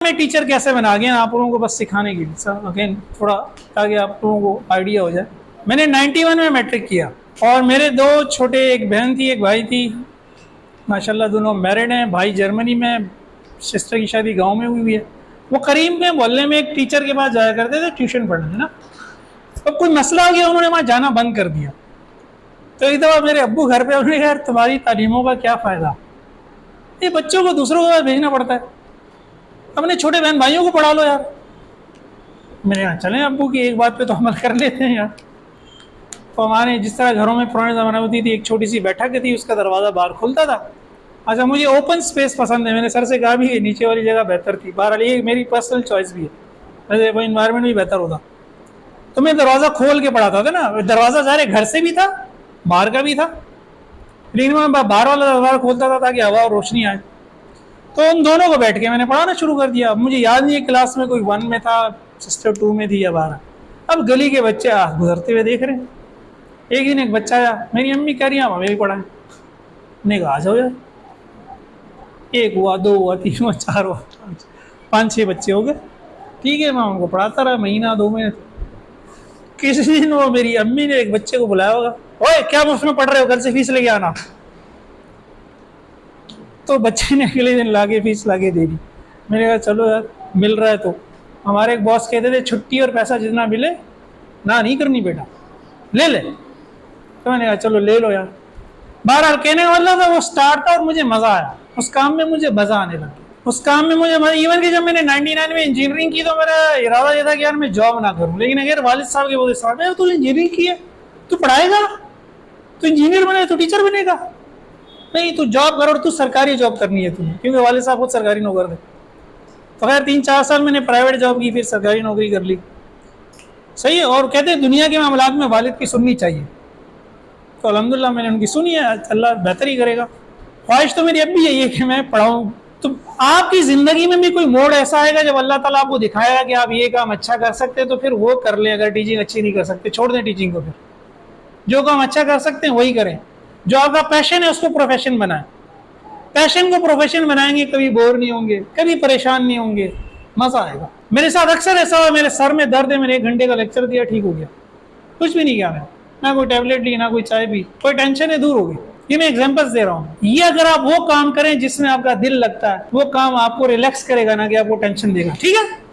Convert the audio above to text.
میں ٹیچر کیسے بنا گیا آپ لوگوں کو بس سکھانے کے لیے سر اگین تھوڑا تاکہ آپ لوگوں کو آئیڈیا ہو جائے. میں نے 91 میں میٹرک کیا اور میرے 2 چھوٹے, ایک بہن تھی ایک بھائی تھی, ماشاءاللہ دونوں میرڈ ہیں. بھائی جرمنی میں, سسٹر کی شادی گاؤں میں ہوئی ہے. وہ قریب میں محلے میں ایک ٹیچر کے پاس جایا کرتے تھے ٹیوشن پڑھنے نا. اب کوئی مسئلہ ہو گیا انہوں نے وہاں جانا بند کر دیا. تو ایک دفعہ میرے ابو گھر پہ انہوں نے یار تمہاری تعلیموں کا کیا فائدہ, یہ بچوں کو دوسروں کو بھیجنا پڑتا ہے, اپنے چھوٹے بہن بھائیوں کو پڑھا لو یار. میں نے کہا چلیں ابو کی ایک بات پہ تو عمل کر لیتے ہیں یار. تو ہمارے جس طرح گھروں میں پرانے زمانے ہوتی تھی, ایک چھوٹی سی بیٹھک تھی, اس کا دروازہ باہر کھلتا تھا. اچھا مجھے اوپن سپیس پسند ہے, میں نے سر سے کہا بھی نیچے والی جگہ بہتر تھی. بہرحال یہ میری پرسنل چوائس بھی ہے, ویسے وہ انوائرمنٹ بھی بہتر ہوتا. تو میں دروازہ کھول کے پڑھاتا تھا نا. دروازہ ظاہر گھر سے بھی تھا باہر کا بھی تھا, لیکن میں باہر والا دروازہ کھولتا تھا تاکہ ہوا اور روشنی آئے. تو ان دونوں کو بیٹھ کے میں نے پڑھانا شروع کر دیا. مجھے یاد نہیں ہے کلاس میں کوئی 1 میں تھا, سسٹر 2 میں تھی یا 12. اب گلی کے بچے گزرتے ہوئے دیکھ رہے ہیں. ایک دن ایک بچہ آیا, میری امی کہہ رہی ہیں ہمیں بھی پڑھائیں. نے کہا آ جاؤ یار. 1 ہوا 2 ہوا 3 ہوا 4 ہوا 5 6 بچے ہو گئے. ٹھیک ہے میں ان کو پڑھاتا رہا, مہینہ 2 مہینے. کسی دن وہ میری امی نے ایک بچے کو بلایا ہوگا, اوے کیا مفت میں پڑھ رہے ہو, گھر سے فیس لے کے آنا. تو بچے نے اگلے دن لا کے فیس لا کے دے دی. میں نے کہا چلو یار مل رہا ہے تو. ہمارے ایک باس کہتے تھے چھٹی اور پیسہ جتنا ملے نہ نہیں کرنی بیٹا, لے لے. تو میں نے کہا چلو لے لو یار. بہرحال کہنے والا تھا وہ سٹارٹ تھا اور مجھے مزہ آیا اس کام میں, مجھے مزہ آنے لگا اس کام میں مجھے. ایون کہ جب میں نے 99 میں انجینئرنگ کی تو میرا ارادہ یہ تھا کہ یار میں جاب نہ کروں, لیکن اگر والد صاحب کے بولے صاحب تو انجینئرنگ کی ہے تو پڑھائے گا, تو انجینئر بنے تو ٹیچر بنے گا, نہیں تو جاب کرو اور تو سرکاری جاب کرنی ہے تمہیں, کیونکہ والد صاحب خود سرکاری نوکر تھے. تو خیر 3-4 سال میں نے پرائیویٹ جاب کی, پھر سرکاری نوکری کر لی. صحیح ہے. اور کہتے ہیں دنیا کے معاملات میں والد کی سننی چاہیے, تو الحمدللہ میں نے ان کی سنی ہے. اللہ بہتر ہی کرے گا. خواہش تو میری اب بھی یہی ہے کہ میں پڑھاؤں. تو آپ کی زندگی میں بھی کوئی موڑ ایسا آئے گا جب اللہ تعالیٰ آپ کو دکھائے گا کہ آپ یہ کام اچھا کر سکتے ہیں, تو پھر وہ کر لیں. اگر ٹیچنگ اچھی نہیں کر سکتے چھوڑ دیں ٹیچنگ کو, پھر جو کام اچھا کر سکتے ہیں وہی کریں. جو آپ کا پیشن ہے اس کو پروفیشن بنائیں. پیشن کو پروفیشن بنائیں گے کبھی بور نہیں ہوں گے, کبھی پریشان نہیں ہوں گے, مزہ آئے گا. میرے ساتھ اکثر ایسا ہوا, میرے سر میں درد ہے, میں نے 1 گھنٹے کا لیکچر دیا ٹھیک ہو گیا, کچھ بھی نہیں کیا میں, نہ کوئی ٹیبلٹ لی نہ کوئی چائے پی, کوئی ٹینشن ہے دور ہو گئی. یہ میں ایگزامپلس دے رہا ہوں. یہ اگر آپ وہ کام کریں جس میں آپ کا دل لگتا ہے, وہ کام آپ کو ریلیکس کرے گا, نہ کہ آپ کو ٹینشن دے گا. ٹھیک ہے.